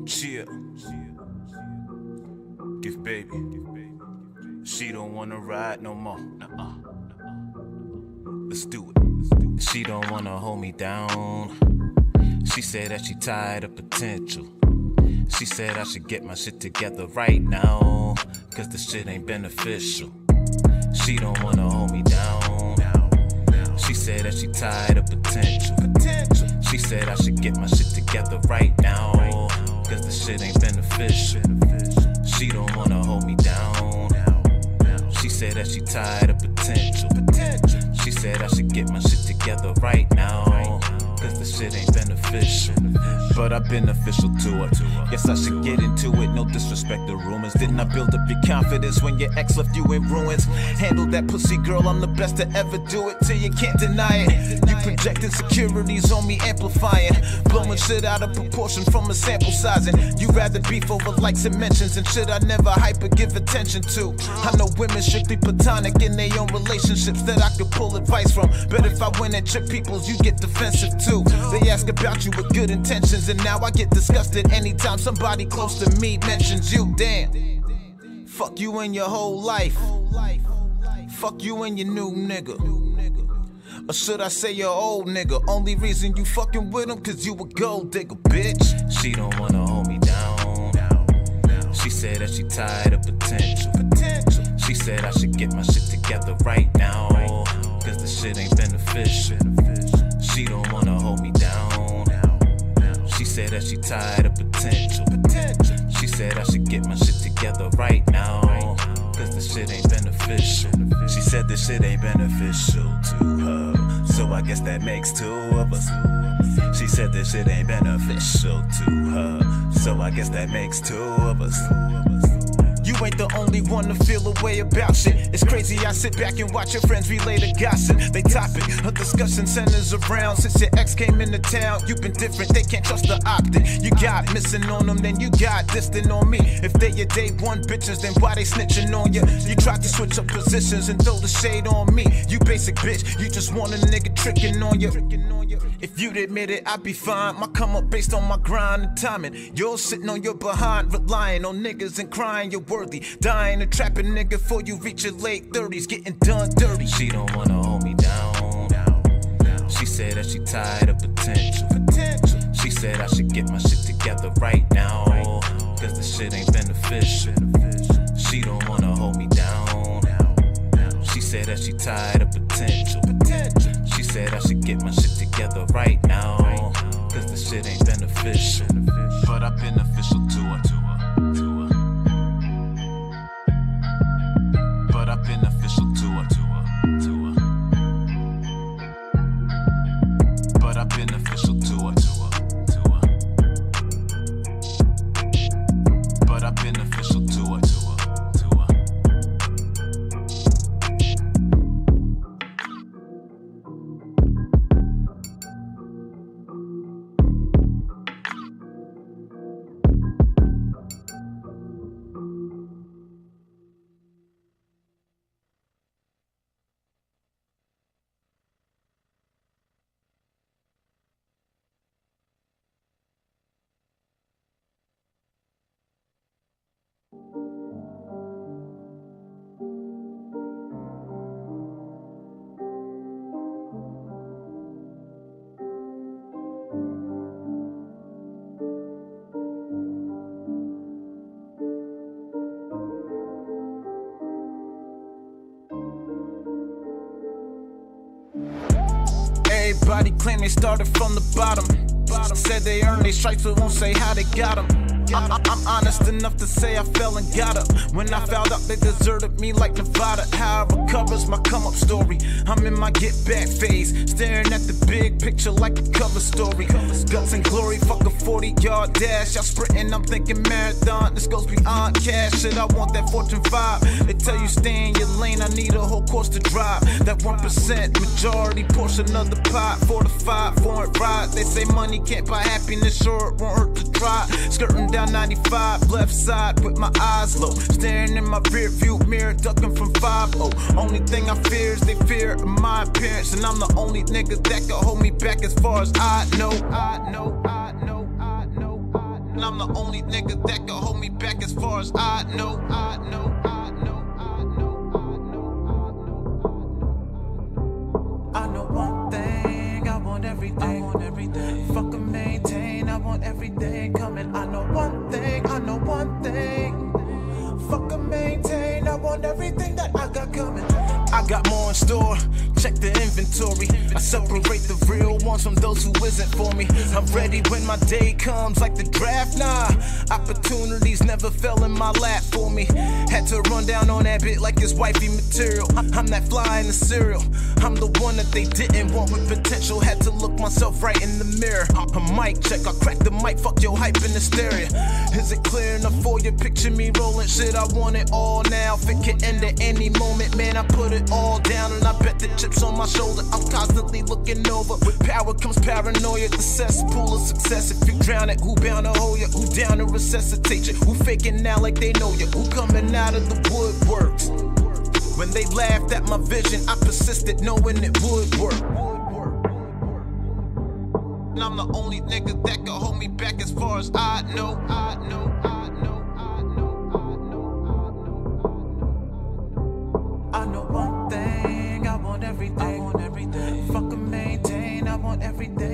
Chill. Gift baby. She don't wanna ride no more. Let's do it. She don't wanna hold me down. She said that she tired of potential. She said I should get my shit together right now, cause the shit ain't beneficial. She don't wanna hold me down. She said that she tired of potential. She said I should get my shit together right now, cause the shit ain't beneficial. She don't wanna hold me down. She said that she tired of potential. She said I should get my shit together right now, cause the shit ain't beneficial. But I'm beneficial to her. Guess I should get into it, no disrespect to rumors. Didn't I build up your confidence when your ex left you in ruins? Handle that pussy, girl, I'm the best to ever do it till you can't deny it. You project insecurities on me, amplifying, blowing shit out of proportion from a sample sizing. You rather beef over likes and mentions and shit I never hype or give attention to. I know women strictly platonic in their own relationships that I could pull advice from. But if I went at your peoples, you get defensive too. They ask about you with good intentions reason now I get disgusted anytime somebody close to me mentions you. Damn. Fuck you and your whole life. Fuck you and your new nigga. Or should I say your old nigga? Only reason you fucking with him cause you a gold digger, bitch. She don't wanna hold me down. She said that she tired of potential. She said I should get my shit together right now, cause the shit ain't beneficial. She don't wanna hold me down. She said that she tired of potential. She said I should get my shit together right now, cause the shit ain't beneficial. She said this shit ain't beneficial to her, so I guess that makes two of us. She said this shit ain't beneficial to her, so I guess that makes two of us. You ain't the only one to feel a way about shit. It's crazy, I sit back and watch your friends relay the gossip. They topic of discussion centers around. Since your ex came into town, you've been different, they can't trust the optic. You got missing on them, then you got distant on me. If they your day one bitches, then why they snitching on you? You tried to switch up positions and throw the shade on me. You basic bitch, you just want a nigga tricking on you. If you'd admit it, I'd be fine. My come up based on my grind and timing. You're sitting on your behind, relying on niggas and crying you're worthy. Dying to trap a nigga before you reach your late 30s, getting done dirty. She don't wanna hold me down. She said that she tired of potential. She said I should get my shit together right now, cause the shit ain't beneficial. She don't wanna hold me down. She said that she tired of potential. She said I should get my shit together right now, cause the shit ain't beneficial. But I've been official to her. But I've been official to her. But I've been official to her. But I've been official to her. Everybody claim they started from the bottom. Said they earned their stripes but won't say how they got them. I'm honest enough to say I fell and got up. When I found out they deserted me like Nevada. How I recovers my come up story. I'm in my get back phase, staring at the big picture like a cover story. Guts and glory, fuck a 40-yard dash. Y'all sprinting, I'm thinking marathon. This goes beyond cash. Shit, I want that Fortune 5. They tell you stay in your lane, I need a whole course to drive. That 1% majority portion of the pot. 4 to 5 foreign ride. They say money can't buy happiness, sure it won't hurt to try. Skirting down 95, left side with my eyes low. Staring in my rear view mirror, ducking from 5-0. Only thing I fear is they fear my appearance. And I'm the only nigga that can hold me back as far as I know. And I'm the only nigga that can hold me back as far as I know. I know one thing, I want everything. Fuck and maintain, I want everything coming. I know one thing. Fuck and maintain, I want everything that I got coming. I got more in store, check the inventory. I separate the real ones from those who isn't for me. I'm ready when my day comes, like the draft, nah. Opportunities never fell in my lap for me. Had to run down on that bit like it's wifey material. I'm that fly in the cereal. I'm the one that they didn't want with potential. Had to look myself right in the mirror. A mic check, I crack the mic, fuck your hype in the stereo. Is it clear enough for you? Picture me rolling shit, I want it all now. If it can end at any moment, man, I put it all down. And I bet the chips on my shoulder, I'm constantly looking over. With power comes paranoia, the cesspool of success. If you drown it, who bound to hold you? Who down to resuscitate you? Who faking now like they know you? Who coming out of the woodworks? When they laughed at my vision, I persisted knowing it would work. And I'm the only nigga that can hold me back as far as I know. I know one thing, I want everything. Fuck and maintain, I want everything.